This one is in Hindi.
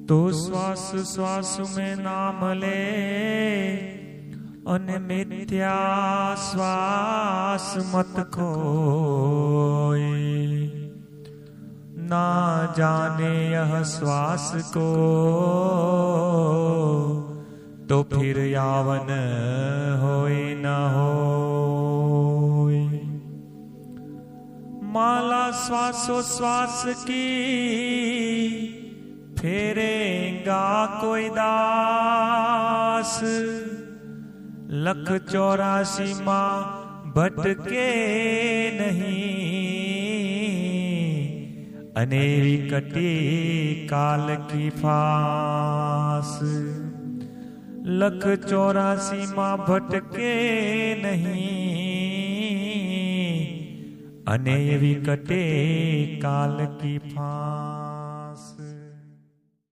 तो श्वास श्वास में नाम ले अन मिथ्या श्वास मत खोए। ना जाने यह श्वास को तो फिर यावन होए न होए। माला श्वासोश्वास की फेरेगा कोई दास। लख 84 माँ भटके नहीं अनेरी कटी काल की फास। लख 84 माँ भटके नहीं अनेरी कटे काल की फास।